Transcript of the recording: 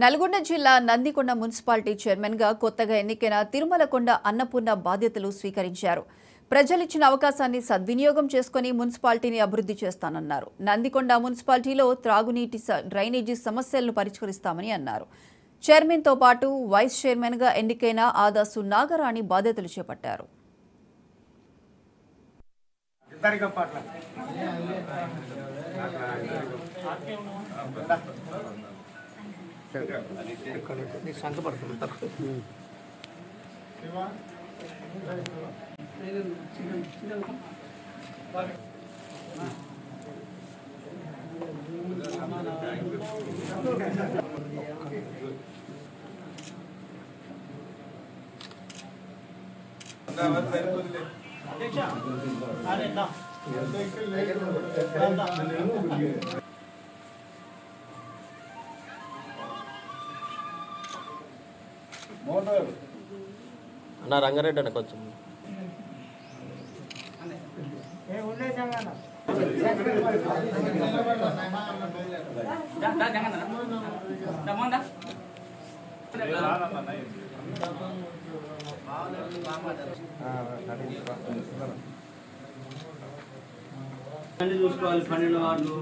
నల్గొండ జిల్లా Nandikonda municipality chairman గా కొత్తగా ఎన్నికైన తిరుమలకొండ అన్నపూర్ణ బాధ్యతలు స్వీకరించారు. ప్రజలిచ్చిన అవకాశాన్ని సద్వినియోగం చేసుకుని మున్సిపాలిటీని అభివృద్ధి చేస్తానన్నారు. నందికొండ మున్సిపాలిటీలో త్రాగునీటి డ్రైనేజీ సమస్యలను పరిష్కరిస్తామని అన్నారు. చైర్మన్ తో పాటు వైస్ చైర్మన్ గా ఎన్నికైన ఆదాసు నాగరాణి బాధ్యతలు చేపట్టారు. అన్న రంగారెడ్డి అన్న కొంచెం చూసుకోవాలి 12 వార్డులు